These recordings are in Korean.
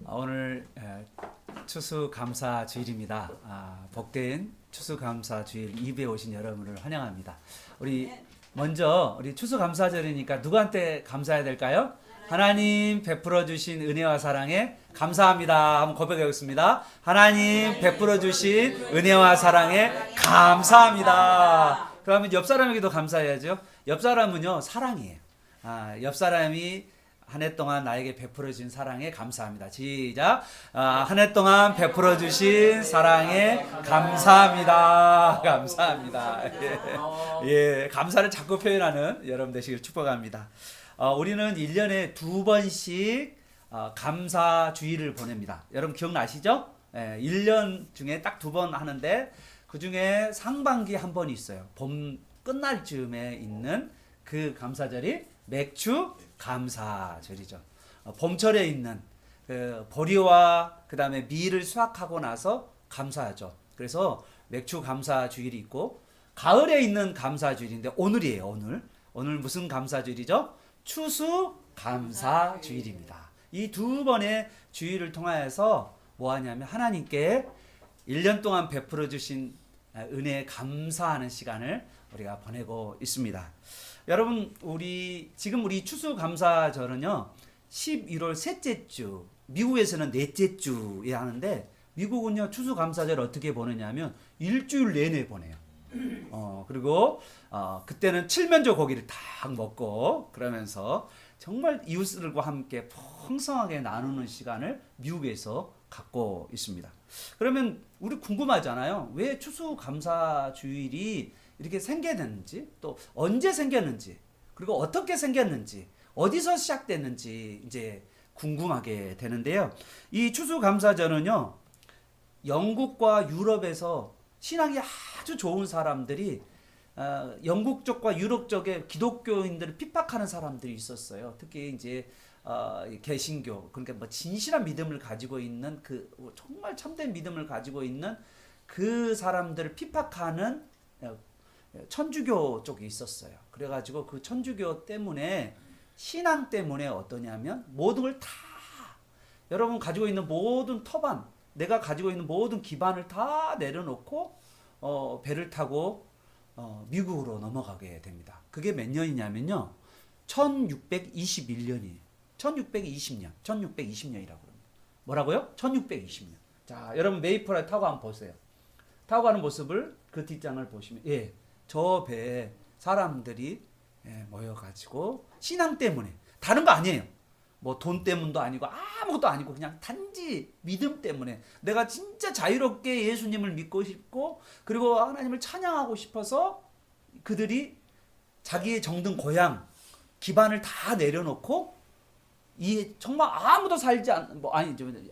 오늘 추수감사 주일입니다. 복된 추수감사 주일 예배에 오신 여러분을 환영합니다. 우리 먼저 우리 추수감사절이니까 누구한테 감사해야 될까요? 하나님 베풀어 주신 은혜와 사랑에 감사합니다. 한번 고백하겠습니다. 하나님 베풀어 주신 은혜와 사랑에 감사합니다. 그러면 옆 사람에게도 감사해야죠. 옆 사람은요 사랑이에요. 옆 사람이 한 해 동안 나에게 베풀어 주신 사랑에 감사합니다. 시작. 한 해 동안 베풀어 주신 사랑에 감사합니다. 감사합니다. 예, 감사를 자꾸 표현하는 여러분 되시길 축복합니다. 우리는 1년에 2번씩 감사 주일을 보냅니다. 여러분 기억나시죠? 1년 중에 딱 2번 하는데 그 중에 상반기 한 번이 있어요. 봄 끝날 즈음에 있는 그 감사절이 맥주 감사절이죠. 봄철에 있는 그 보리와 그 다음에 밀을 수확하고 나서 감사하죠. 그래서 맥주 감사주일이 있고 가을에 있는 감사주일인데 오늘이에요. 오늘 무슨 감사주일이죠? 추수 감사주일입니다. 이 2번의 주일을 통하여서 뭐 하냐면 하나님께 1년 동안 베풀어 주신 은혜에 감사하는 시간을 우리가 보내고 있습니다. 여러분 지금 우리 추수감사절은요 11월 셋째 주, 미국에서는 넷째 주에 하는데 미국은요 추수감사절 어떻게 보내냐면 일주일 내내 보내요. 그리고 그때는 칠면조 고기를 딱 먹고 그러면서 정말 이웃들과 함께 풍성하게 나누는 시간을 미국에서 갖고 있습니다. 그러면 우리 궁금하잖아요. 왜 추수감사주일이 이렇게 생겨났는지, 또 언제 생겼는지, 그리고 어떻게 생겼는지, 어디서 시작됐는지 이제 궁금하게 되는데요. 이 추수감사절은요, 영국과 유럽에서 신앙이 아주 좋은 사람들이 영국 쪽과 유럽 쪽에 기독교인들을 핍박하는 사람들이 있었어요. 특히 이제 개신교, 그러니까 뭐 진실한 믿음을 가지고 있는 그 정말 참된 믿음을 가지고 있는 그 사람들을 핍박하는 천주교 쪽이 있었어요. 그래가지고 그 천주교 때문에 신앙 때문에 어떠냐면 모든 걸 다 여러분 가지고 있는 모든 터반, 내가 가지고 있는 모든 기반을 다 내려놓고 배를 타고 미국으로 넘어가게 됩니다. 그게 몇 년이냐면요 1621년이에요. 1620년 1620년이라고 합니다. 뭐라고요? 1620년. 자, 여러분 메이플을 타고 한번 보세요. 타고 가는 모습을 그 뒷장을 보시면 저 배에 사람들이 모여가지고 신앙 때문에 다른 거 아니에요. 뭐 돈 때문도 아니고 아무것도 아니고 그냥 단지 믿음 때문에 내가 진짜 자유롭게 예수님을 믿고 싶고 그리고 하나님을 찬양하고 싶어서 그들이 자기의 정든 고향 기반을 다 내려놓고 이 정말 아무도 살지 않는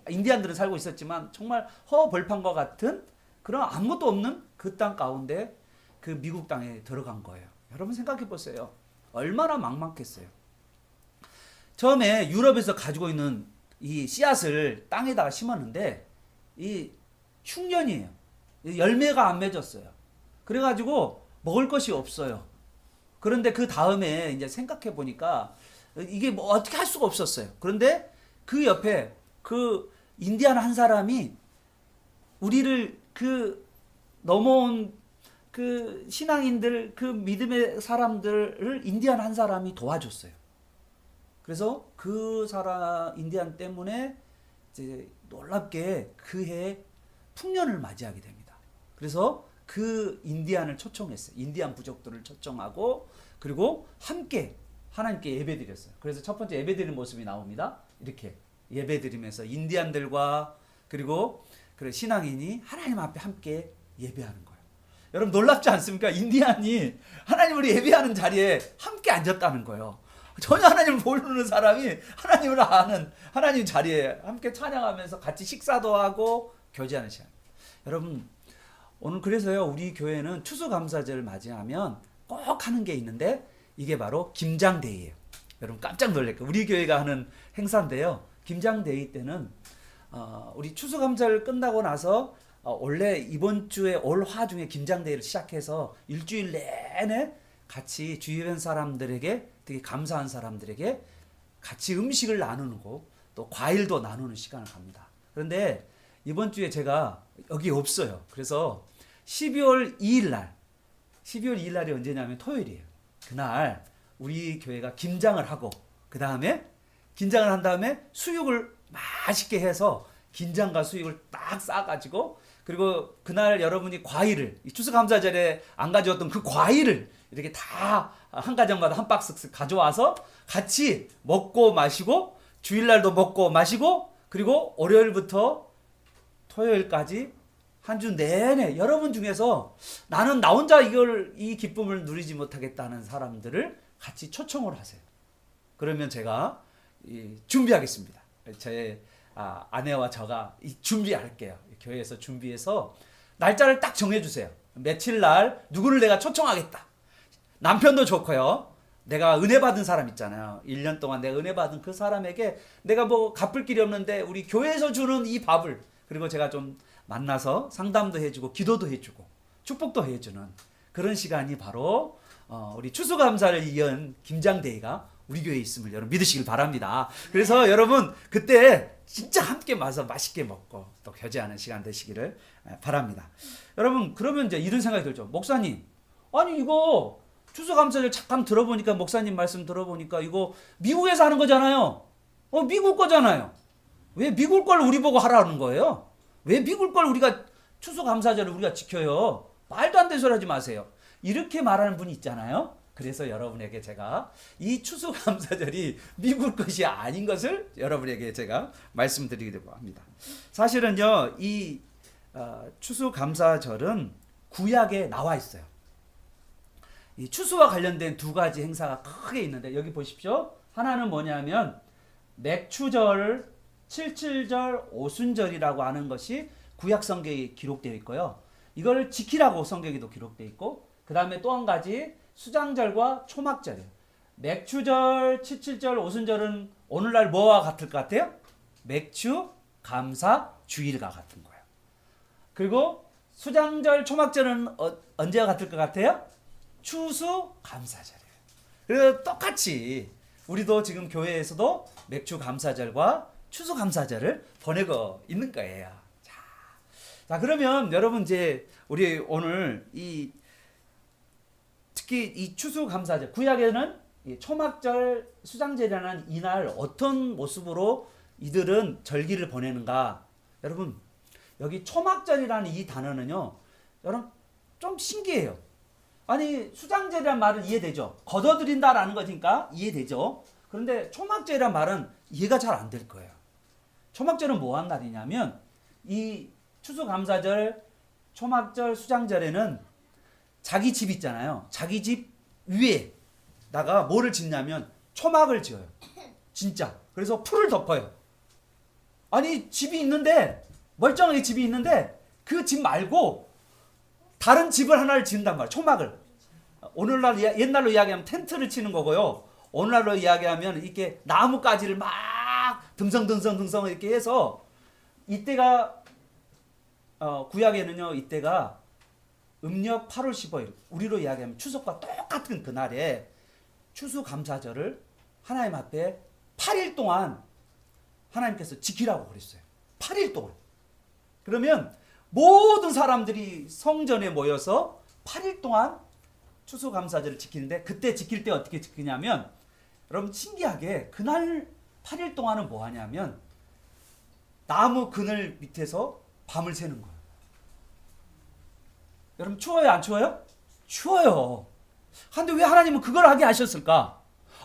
인디안들은 살고 있었지만 정말 허벌판과 같은 그런 아무것도 없는 그 땅 가운데 그 미국 땅에 들어간 거예요. 여러분 생각해 보세요. 얼마나 막막했어요. 처음에 유럽에서 가지고 있는 이 씨앗을 땅에다가 심었는데 이 흉년이에요. 열매가 안 맺었어요. 그래가지고 먹을 것이 없어요. 그런데 그 다음에 이제 생각해 보니까 이게 뭐 어떻게 할 수가 없었어요. 그런데 그 옆에 그 인디안 한 사람이 우리를 그 넘어온 그 신앙인들 그 믿음의 사람들을 인디안 한 사람이 도와줬어요. 그래서 그 사람 인디안 때문에 이제 놀랍게 그해 풍년을 맞이하게 됩니다. 그래서 그 인디안을 초청했어요. 인디안 부족들을 초청하고 그리고 함께 하나님께 예배드렸어요. 그래서 첫 번째 예배드리는 모습이 나옵니다. 이렇게 예배드리면서 인디안들과 그리고 신앙인이 하나님 앞에 함께 예배하는 거예요. 여러분 놀랍지 않습니까? 인디안이 하나님을 예배하는 자리에 함께 앉았다는 거예요. 전혀 하나님을 모르는 사람이 하나님을 아는 하나님 자리에 함께 찬양하면서 같이 식사도 하고 교제하는 시간. 여러분 오늘 그래서요 우리 교회는 추수감사절을 맞이하면 꼭 하는 게 있는데 이게 바로 김장데이예요. 여러분 깜짝 놀랄 거예요. 우리 교회가 하는 행사인데요. 김장데이 때는 우리 추수감사를 끝나고 나서 원래 이번 주에 올 화 중에 김장데이를 시작해서 일주일 내내 같이 주변 사람들에게 되게 감사한 사람들에게 같이 음식을 나누고 또 과일도 나누는 시간을 갑니다. 그런데 이번 주에 제가 여기 없어요. 그래서 12월 2일 날이 언제냐면 토요일이에요. 그날 우리 교회가 김장을 하고 김장을 한 다음에 수육을 맛있게 해서 긴장과 수육을 딱 싸가지고, 그리고 그날 여러분이 과일을, 이 추수감사절에 안 가져왔던 그 과일을 이렇게 다 한 가정마다 한 박스씩 가져와서 같이 먹고 마시고, 주일날도 먹고 마시고, 그리고 월요일부터 토요일까지 한 주 내내 여러분 중에서 나는 나 혼자 이 기쁨을 누리지 못하겠다는 사람들을 같이 초청을 하세요. 그러면 제가 준비하겠습니다. 제 아내와 저가 준비할게요. 교회에서 준비해서 날짜를 딱 정해주세요. 며칠 날 누구를 내가 초청하겠다. 남편도 좋고요. 내가 은혜 받은 사람 있잖아요. 1년 동안 내가 은혜 받은 그 사람에게 내가 뭐 갚을 길이 없는데 우리 교회에서 주는 이 밥을, 그리고 제가 좀 만나서 상담도 해주고 기도도 해주고 축복도 해주는 그런 시간이 바로 우리 추수감사를 이은 김장데이가 우리 교회에 있음을 여러분 믿으시길 바랍니다. 그래서 여러분 그때 진짜 함께 와서 맛있게 먹고 또 교제하는 시간 되시기를 바랍니다. 여러분 그러면 이제 이런 생각이 들죠. 목사님, 아니 이거 추수감사절 잠깐 들어보니까, 목사님 말씀 들어보니까 이거 미국에서 하는 거잖아요. 미국 거잖아요. 왜 미국 걸 우리 보고 하라는 거예요? 왜 미국 걸 우리가 추수감사절을 우리가 지켜요? 말도 안 되는 소리 하지 마세요. 이렇게 말하는 분이 있잖아요. 그래서 여러분에게 제가 이 추수감사절이 미국 것이 아닌 것을 여러분에게 제가 말씀드리려고 합니다. 사실은요, 이 추수감사절은 구약에 나와 있어요. 이 추수와 관련된 두 가지 행사가 크게 있는데, 여기 보십시오. 하나는 뭐냐면 맥추절, 칠칠절, 오순절이라고 하는 것이 구약 성경에 기록되어 있고요. 이걸 지키라고 성경에도 기록되어 있고, 그 다음에 또 한 가지 수장절과 초막절이에요. 맥추절, 칠칠절, 오순절은 오늘날 뭐와 같을 것 같아요? 맥추 감사 주일과 같은 거예요. 그리고 수장절, 초막절은 언제와 같을 것 같아요? 추수 감사절이에요. 그래서 똑같이 우리도 지금 교회에서도 맥추 감사절과 추수 감사절을 보내고 있는 거예요. 자, 그러면 여러분 이제 우리 오늘 특히 이 추수 감사절, 구약에는 이 초막절, 수장절이라는 이날 어떤 모습으로 이들은 절기를 보내는가? 여러분 여기 초막절이라는 이 단어는요, 여러분 좀 신기해요. 아니 수장절이란 말은 이해되죠. 거둬들인다라는 거니까 이해되죠. 그런데 초막절이란 말은 이해가 잘 안 될 거예요. 초막절은 뭐한 날이냐면, 이 추수감사절, 초막절, 수장절에는 자기 집 있잖아요. 자기 집 위에다가 뭐를 짓냐면 초막을 지어요. 진짜. 그래서 풀을 덮어요. 아니 집이 있는데, 멀쩡하게 집이 있는데 그 집 말고 다른 집을 하나를 지은단 말이에요. 초막을. 오늘날 옛날로 이야기하면 텐트를 치는 거고요. 오늘날로 이야기하면 이렇게 나뭇가지를 막 등성 이렇게 해서, 이때가 구약에는요, 이때가 음력 8월 15일, 우리로 이야기하면 추석과 똑같은 그날에 추수감사절을 하나님 앞에 8일 동안 하나님께서 지키라고 그랬어요. 8일 동안. 그러면 모든 사람들이 성전에 모여서 8일 동안 추수감사절을 지키는데, 그때 지킬 때 어떻게 지키냐면, 여러분 신기하게 그날 8일 동안은 뭐 하냐면 나무 그늘 밑에서 밤을 새는 거예요. 여러분 추워요, 안 추워요? 추워요. 근데 왜 하나님은 그걸 하게 하셨을까?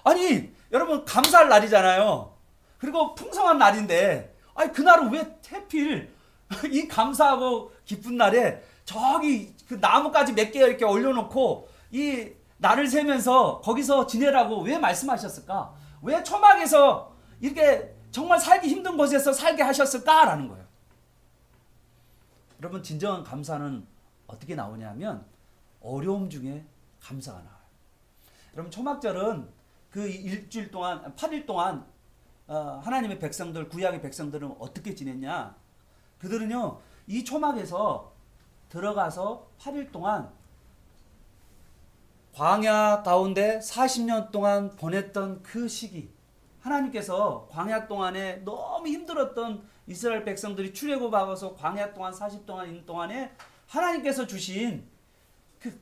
아니 여러분 감사할 날이잖아요. 그리고 풍성한 날인데, 아니 그날은 왜 하필 이 감사하고 기쁜 날에 저기 그 나뭇가지 몇 개 이렇게 올려놓고 이 날을 세면서 거기서 지내라고 왜 말씀하셨을까? 왜 초막에서 이렇게 정말 살기 힘든 곳에서 살게 하셨을까라는 거예요. 여러분 진정한 감사는 어떻게 나오냐면 어려움 중에 감사가 나와요. 여러분 초막절은 그 일주일 동안 8일 동안 하나님의 백성들, 구약의 백성들은 어떻게 지냈냐? 그들은요 이 초막에서 들어가서 8일 동안 광야 가운데 40년 동안 보냈던 그 시기, 하나님께서 광야 동안에 너무 힘들었던 이스라엘 백성들이 출애굽하고서 광야 동안 40 동안 있는 동안에 하나님께서 주신 그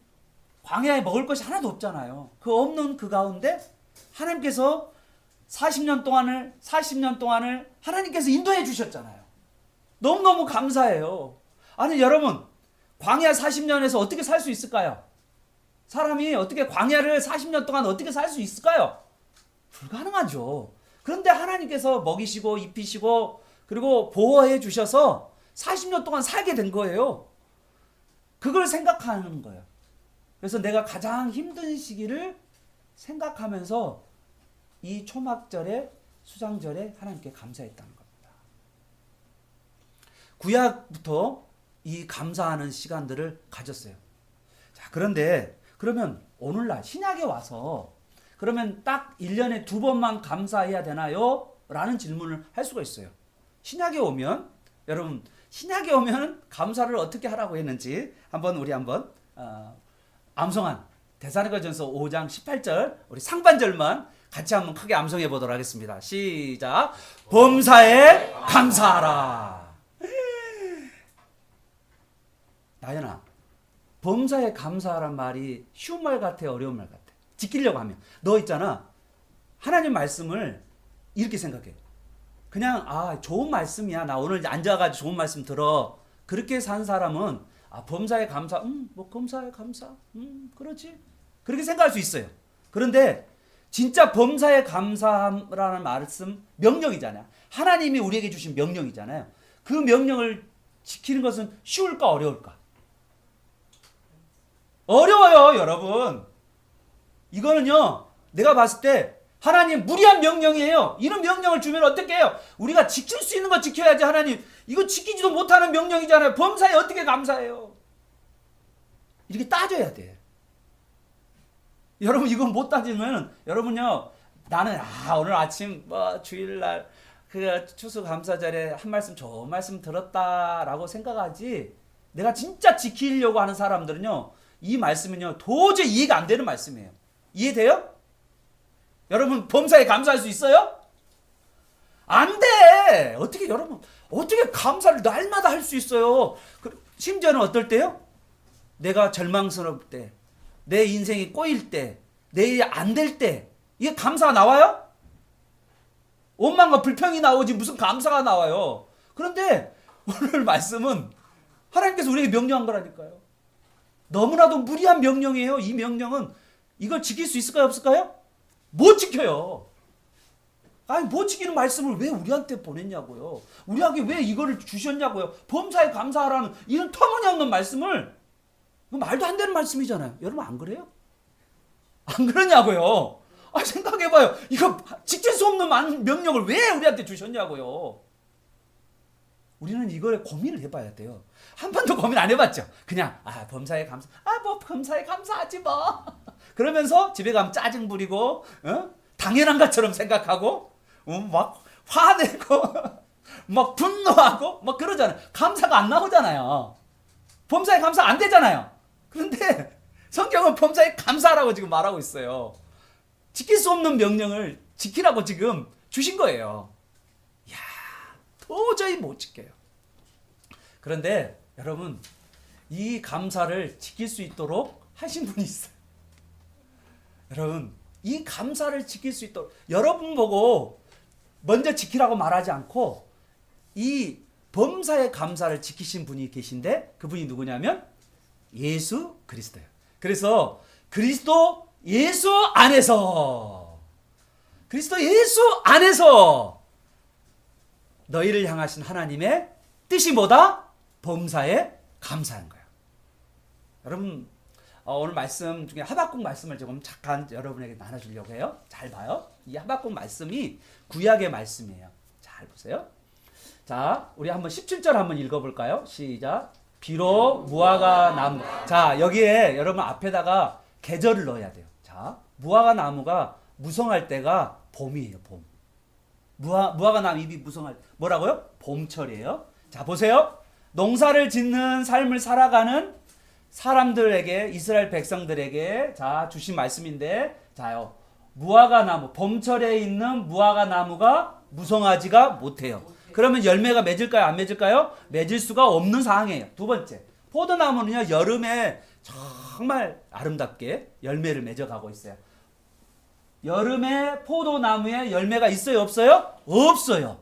광야에 먹을 것이 하나도 없잖아요. 그 없는 그 가운데 하나님께서 40년 동안을 하나님께서 인도해 주셨잖아요. 너무너무 감사해요. 아니 여러분, 광야 40년에서 어떻게 살 수 있을까요? 사람이 어떻게 광야를 40년 동안 어떻게 살 수 있을까요? 불가능하죠. 그런데 하나님께서 먹이시고 입히시고 그리고 보호해 주셔서 40년 동안 살게 된 거예요. 그걸 생각하는 거예요. 그래서 내가 가장 힘든 시기를 생각하면서 이 초막절에 수장절에 하나님께 감사했다는 겁니다. 구약부터 이 감사하는 시간들을 가졌어요. 자, 그런데 그러면 오늘날 신약에 와서 그러면 딱 1년에 2번만 감사해야 되나요? 라는 질문을 할 수가 있어요. 신약에 오면 여러분 신약에 오면 감사를 어떻게 하라고 했는지 우리 한번 암송한 데살로니가전서 5장 18절 우리 상반절만 같이 한번 크게 암송해 보도록 하겠습니다. 시작. 범사에 감사하라. 나연아, 범사에 감사하란 말이 쉬운 말 같아, 어려운 말 같아? 지키려고 하면 너 있잖아, 하나님 말씀을 이렇게 생각해. 그냥 좋은 말씀이야, 나 오늘 앉아가지고 좋은 말씀 들어, 그렇게 산 사람은 범사에 감사, 뭐 범사에 감사, 그렇지, 그렇게 생각할 수 있어요. 그런데 진짜 범사에 감사라는 말씀 명령이잖아요. 하나님이 우리에게 주신 명령이잖아요. 그 명령을 지키는 것은 쉬울까 어려울까? 어려워요, 여러분. 이거는요, 내가 봤을 때 하나님 무리한 명령이에요. 이런 명령을 주면 어떻게 해요? 우리가 지킬 수 있는 거 지켜야지. 하나님 이거 지키지도 못하는 명령이잖아요. 범사에 어떻게 감사해요? 이렇게 따져야 돼. 여러분 이건 못 따지면 여러분요, 나는 오늘 아침 주일날 그 추수감사절에 한 말씀 좋은 말씀 들었다라고 생각하지, 내가 진짜 지키려고 하는 사람들은요, 이 말씀은요 도저히 이해가 안 되는 말씀이에요. 이해돼요? 여러분 범사에 감사할 수 있어요? 안 돼. 여러분 어떻게 감사를 날마다 할 수 있어요? 심지어는 어떨 때요? 내가 절망스러울 때, 내 인생이 꼬일 때, 내 일이 안 될 때, 이게 감사가 나와요? 원망과 불평이 나오지 무슨 감사가 나와요? 그런데 오늘 말씀은 하나님께서 우리에게 명령한 거라니까요. 너무나도 무리한 명령이에요. 이 명령은 이걸 지킬 수 있을까요, 없을까요? 못 지켜요. 못 지키는 말씀을 왜 우리한테 보냈냐고요. 우리에게 왜 이거를 주셨냐고요. 범사에 감사하라는 이런 터무니없는 말씀을, 말도 안 되는 말씀이잖아요. 여러분 안 그래요? 안 그러냐고요. 생각해봐요. 이거 지킬 수 없는 명령을 왜 우리한테 주셨냐고요. 우리는 이걸 고민을 해봐야 돼요. 한 번도 고민 안 해봤죠. 그냥 범사에 감사, 뭐 범사에 감사하지 뭐. 그러면서 집에 가면 짜증 부리고 당연한 것처럼 생각하고 막 화내고 막 분노하고 막 그러잖아요. 감사가 안 나오잖아요. 범사에 감사 안 되잖아요. 그런데 성경은 범사에 감사라고 지금 말하고 있어요. 지킬 수 없는 명령을 지키라고 지금 주신 거예요. 도저히 못 지켜요. 그런데 여러분 이 감사를 지킬 수 있도록 하신 분이 있어요. 여러분 이 감사를 지킬 수 있도록 여러분 보고 먼저 지키라고 말하지 않고 이 범사의 감사를 지키신 분이 계신데, 그분이 누구냐면 예수 그리스도예요. 그래서 그리스도 예수 안에서 너희를 향하신 하나님의 뜻이 뭐다? 범사에 감사한 거예요. 여러분 오늘 말씀 중에 하박국 말씀을 조금 잠깐 여러분에게 나눠주려고 해요. 잘 봐요. 이 하박국 말씀이 구약의 말씀이에요. 잘 보세요. 자, 우리 한번 17절 한번 읽어볼까요? 시작. 비록 무화과 나무. 자, 여기에 여러분 앞에다가 계절을 넣어야 돼요. 자, 무화과 나무가 무성할 때가 봄이에요. 봄. 무화과 나무 잎이 무성할 때 뭐라고요? 봄철이에요. 자, 보세요. 농사를 짓는 삶을 살아가는 사람들에게, 이스라엘 백성들에게 주신 말씀인데, 자요, 무화과 나무, 봄철에 있는 무화과 나무가 무성하지가 못해요. 그러면 열매가 맺을까요? 안 맺을까요? 맺을 수가 없는 상황이에요. 두 번째, 포도나무는요, 여름에 정말 아름답게 열매를 맺어가고 있어요. 여름에 포도나무에 열매가 있어요? 없어요? 없어요.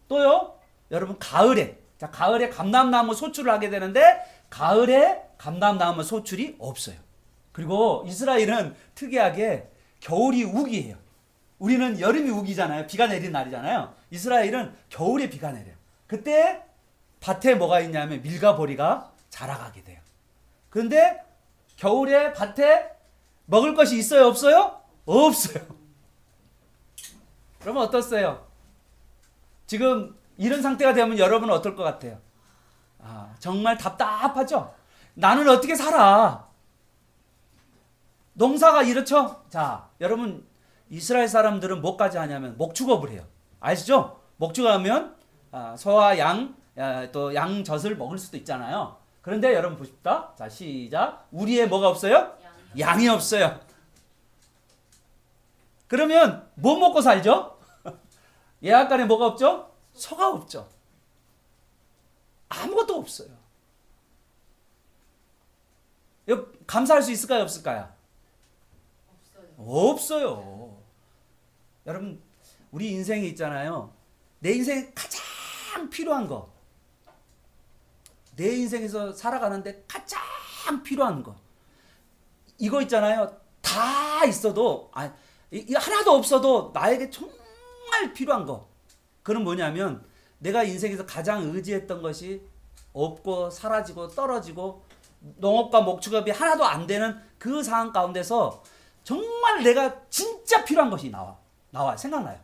또요, 여러분, 가을에, 자, 가을에 감람나무 소출을 하게 되는데, 가을에 감람나무 소출이 없어요. 그리고 이스라엘은 특이하게 겨울이 우기예요. 우리는 여름이 우기잖아요. 비가 내리는 날이잖아요. 이스라엘은 겨울에 비가 내려요. 그때 밭에 뭐가 있냐면 밀과 보리가 자라가게 돼요. 그런데 겨울에 밭에 먹을 것이 있어요? 없어요? 없어요. 그러면 어떻어요? 지금 이런 상태가 되면 여러분은 어떨 것 같아요? 정말 답답하죠? 나는 어떻게 살아? 농사가 이렇죠? 자, 여러분, 이스라엘 사람들은 뭐까지 하냐면 목축업을 해요. 아시죠? 목축하면 소와 양, 또 양젖을 먹을 수도 있잖아요. 그런데 여러분 보십시다. 자, 시작. 우리의 뭐가 없어요? 양이 없어요. 그러면 뭐 먹고 살죠? 예약간에 뭐가 없죠? 소가 없죠. 아무것도 없어요. 이거 감사할 수 있을까요? 없을까요? 없어요. 여러분, 우리 인생이 있잖아요. 내 인생에 가장 필요한 거, 내 인생에서 살아가는데 가장 필요한 거, 이거 있잖아요. 다 있어도, 하나도 없어도 나에게 정말 필요한 거, 그건 뭐냐면 내가 인생에서 가장 의지했던 것이 없고 사라지고 떨어지고 농업과 목축업이 하나도 안 되는 그 상황 가운데서 정말 내가 진짜 필요한 것이 나와요. 생각나요.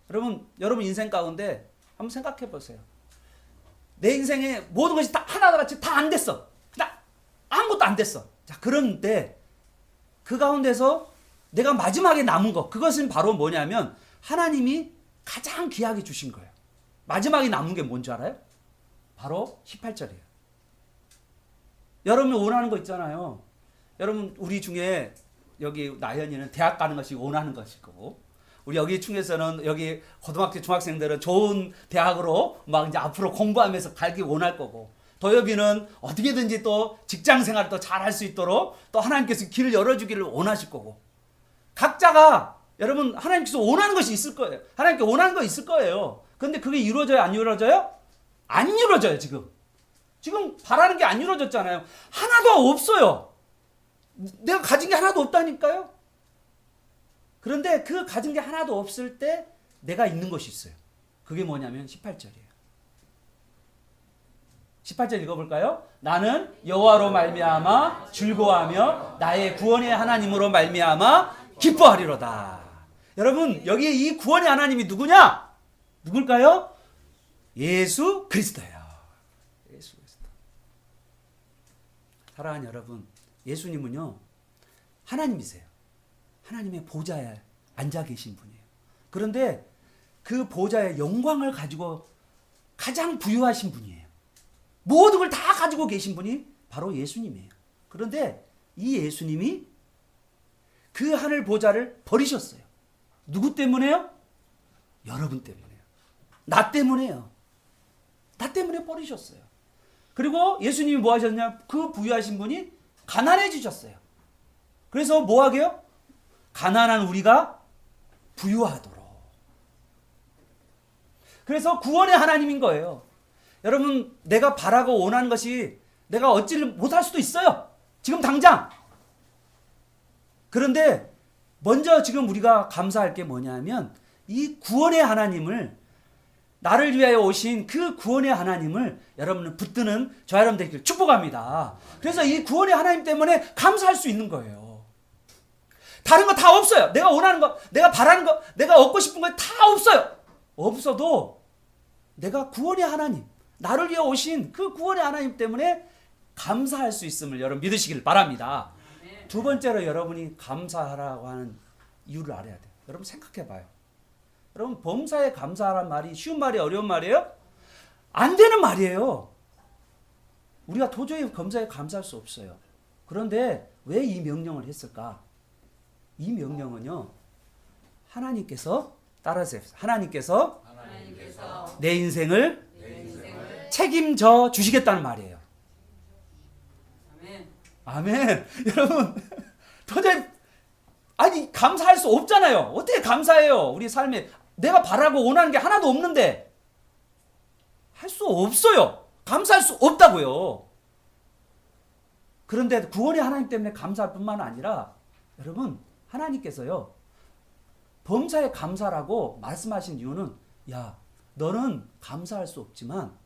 여러분 인생 가운데 한번 생각해 보세요. 내 인생에 모든 것이 다 하나같이 다 안 됐어. 그냥 아무것도 안 됐어. 자, 그런데 그 가운데서 내가 마지막에 남은 것, 그것은 바로 뭐냐면 하나님이 가장 귀하게 주신 거예요. 마지막에 남은 게 뭔지 알아요? 바로 18절이에요. 여러분이 원하는 거 있잖아요. 여러분, 우리 중에 여기 나연이는 대학 가는 것이 원하는 것이고, 우리 여기 중에서는 여기 고등학교 중학생들은 좋은 대학으로 막 이제 앞으로 공부하면서 가기 원할 거고, 도엽이는 어떻게든지 또 직장 생활을 또 잘할 수 있도록 또 하나님께서 길을 열어주기를 원하실 거고, 각자가 여러분 하나님께서 원하는 것이 있을 거예요. 하나님께 원하는 거 있을 거예요. 근데 그게 이루어져요? 안 이루어져요? 안 이루어져요. 지금 바라는 게 안 이루어졌잖아요. 하나도 없어요. 내가 가진 게 하나도 없다니까요. 그런데 그 가진 게 하나도 없을 때 내가 있는 것이 있어요. 그게 뭐냐면 18절이에요. 18절 읽어볼까요? 나는 여호와로 말미암아 즐거워하며 나의 구원의 하나님으로 말미암아 기뻐하리로다. 여러분, 여기에 이 구원의 하나님이 누구냐? 누굴까요? 예수 그리스도예요. 예수 그리스도. 사랑하는 여러분, 예수님은요 하나님이세요. 하나님의 보좌에 앉아 계신 분이에요. 그런데 그 보좌의 영광을 가지고 가장 부유하신 분이에요. 모든 걸 다 가지고 계신 분이 바로 예수님이에요. 그런데 이 예수님이 그 하늘 보좌를 버리셨어요. 누구 때문에요? 여러분 때문에요. 나 때문에요. 나 때문에 버리셨어요. 그리고 예수님이 뭐 하셨냐? 그 부유하신 분이 가난해지셨어요. 그래서 뭐 하게요? 가난한 우리가 부유하도록. 그래서 구원의 하나님인 거예요. 여러분, 내가 바라고 원하는 것이 내가 얻지를 못할 수도 있어요. 지금 당장. 그런데 먼저 지금 우리가 감사할 게 뭐냐면 이 구원의 하나님을, 나를 위하여 오신 그 구원의 하나님을 여러분은 붙드는 저 여러분 되기를 축복합니다. 그래서 이 구원의 하나님 때문에 감사할 수 있는 거예요. 다른 거 다 없어요. 내가 원하는 거, 내가 바라는 거, 내가 얻고 싶은 거 다 없어요. 없어도 내가 구원의 하나님, 나를 위해 오신 그 구원의 하나님 때문에 감사할 수 있음을 여러분 믿으시길 바랍니다. 두 번째로 여러분이 감사하라고 하는 이유를 알아야 돼요. 여러분 생각해 봐요. 여러분, 범사에 감사하라는 말이 쉬운 말이 어려운 말이에요? 안 되는 말이에요. 우리가 도저히 범사에 감사할 수 없어요. 그런데 왜 이 명령을 했을까? 이 명령은요, 하나님께서 따라하세요. 하나님께서 하나님께서 내 인생을 내 인생을 책임져 주시겠다는 말이에요. 아멘. 아멘. 여러분 도저히 아니 감사할 수 없잖아요. 어떻게 감사해요? 우리 삶에 내가 바라고 원하는 게 하나도 없는데 할 수 없어요. 감사할 수 없다고요. 그런데 구원의 하나님 때문에 감사할 뿐만 아니라 여러분 하나님께서요 범사에 감사라고 말씀하신 이유는 야 너는 감사할 수 없지만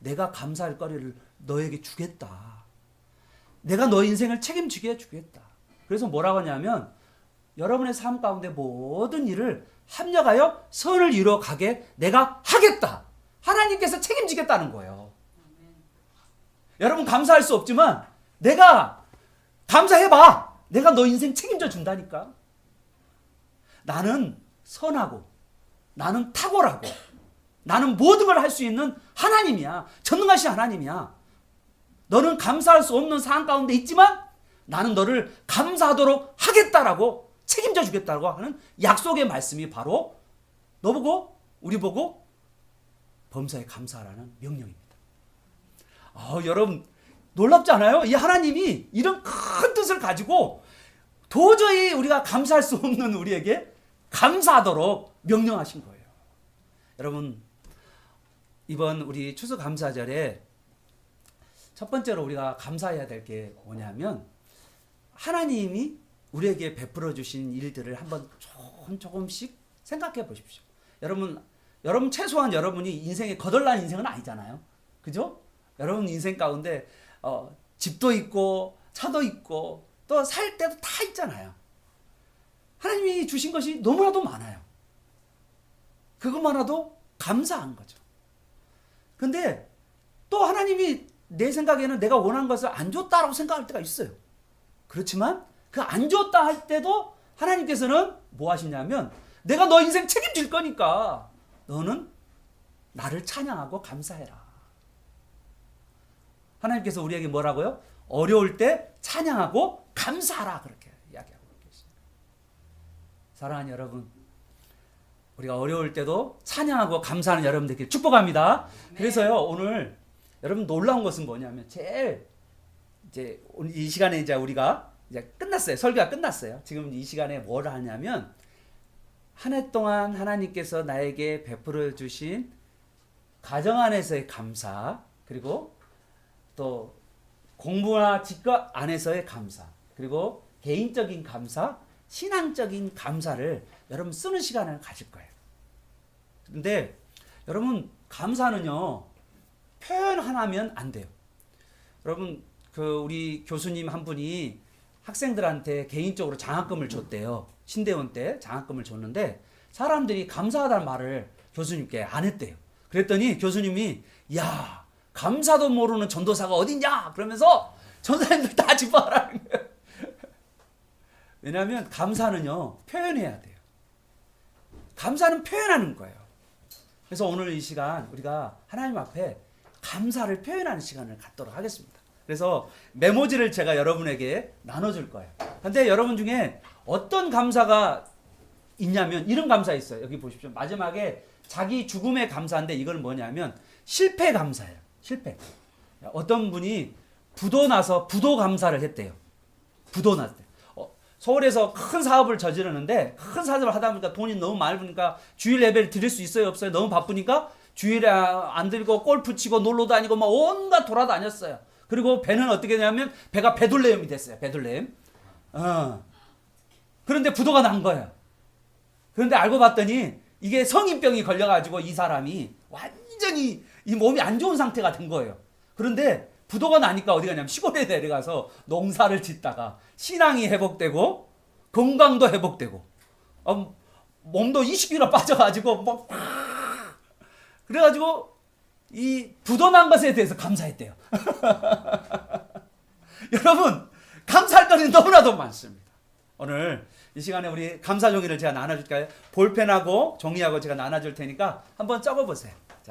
내가 감사할 거리를 너에게 주겠다. 내가 너 인생을 책임지게 주겠다. 그래서 뭐라고 하냐면 여러분의 삶 가운데 모든 일을 합력하여 선을 이루어가게 내가 하겠다. 하나님께서 책임지겠다는 거예요. 여러분 감사할 수 없지만 내가 감사해봐. 내가 너 인생 책임져 준다니까. 나는 선하고 나는 탁월하고 나는 모든 걸 할 수 있는 하나님이야. 전능하신 하나님이야. 너는 감사할 수 없는 상황 가운데 있지만 나는 너를 감사하도록 하겠다라고 책임져 주겠다고 하는 약속의 말씀이 바로 너 보고 우리 보고 범사에 감사하라는 명령입니다. 여러분 놀랍지 않아요? 이 하나님이 이런 큰 뜻을 가지고 도저히 우리가 감사할 수 없는 우리에게 감사하도록 명령하신 거예요. 여러분 이번 우리 추수감사절에 첫 번째로 우리가 감사해야 될 게 뭐냐면 하나님이 우리에게 베풀어 주신 일들을 한번 조금씩 생각해 보십시오. 여러분 최소한 여러분이 인생에 거덜난 인생은 아니잖아요. 그죠? 여러분 인생 가운데 집도 있고 차도 있고 또 살 때도 다 있잖아요. 하나님이 주신 것이 너무나도 많아요. 그것만으로도 감사한 거죠. 근데 또 하나님이 내 생각에는 내가 원하는 것을 안 줬다라고 생각할 때가 있어요. 그렇지만 그 안 줬다 할 때도 하나님께서는 뭐 하시냐면 내가 너 인생 책임질 거니까 너는 나를 찬양하고 감사해라. 하나님께서 우리에게 뭐라고요? 어려울 때 찬양하고 감사하라 그렇게 이야기하고 계십니다. 사랑하는 여러분, 우리가 어려울 때도 찬양하고 감사하는 여러분들께 축복합니다. 그래서요 오늘 여러분 놀라운 것은 뭐냐면 제일 이제 오늘 이 시간에 이제 우리가 이제 끝났어요. 설교가 끝났어요. 지금 이 시간에 뭘 하냐면 한 해 동안 하나님께서 나에게 베풀어 주신 가정 안에서의 감사, 그리고 또 공부나 직업 안에서의 감사, 그리고 개인적인 감사, 신앙적인 감사를 여러분 쓰는 시간을 가질 거예요. 근데 여러분 감사는요 표현 하나면 안 돼요. 여러분 우리 교수님 한 분이 학생들한테 개인적으로 장학금을 줬대요. 신대원 때 장학금을 줬는데 사람들이 감사하다는 말을 교수님께 안 했대요. 그랬더니 교수님이 야 감사도 모르는 전도사가 어딨냐 그러면서 전사님들 다 집어하라는 거예요. 왜냐하면 감사는요 표현해야 돼요. 감사는 표현하는 거예요. 그래서 오늘 이 시간 우리가 하나님 앞에 감사를 표현하는 시간을 갖도록 하겠습니다. 그래서 메모지를 제가 여러분에게 나눠줄 거예요. 근데 여러분 중에 어떤 감사가 있냐면 이런 감사 있어요. 여기 보십시오. 마지막에 자기 죽음의 감사인데 이걸 뭐냐면 실패 감사예요. 실패. 어떤 분이 부도 나서 부도 감사를 했대요. 부도 났대. 서울에서 큰 사업을 저지르는데 큰 사업을 하다 보니까 돈이 너무 많으니까 주일 예배를 드릴 수 있어요 없어요? 너무 바쁘니까 주일에 안 들고 골프 치고 놀러 다니고 막 온갖 돌아다녔어요. 그리고 배는 어떻게 되냐면 배가 베들레헴이 됐어요. 베들레헴. 그런데 부도가 난 거예요. 그런데 알고 봤더니 이게 성인병이 걸려가지고 이 사람이 완전히 이 몸이 안 좋은 상태가 된 거예요. 그런데 부도가 나니까 어디 가냐면 시골에 내려가서 농사를 짓다가 신앙이 회복되고 건강도 회복되고 몸도 20kg 빠져가지고 뭐 그래가지고 이 부도 난 것에 대해서 감사했대요. 여러분 감사할 거는 너무나도 많습니다. 오늘 이 시간에 우리 감사 종이를 제가 나눠줄까요? 볼펜하고 종이하고 제가 나눠줄 테니까 한번 적어보세요.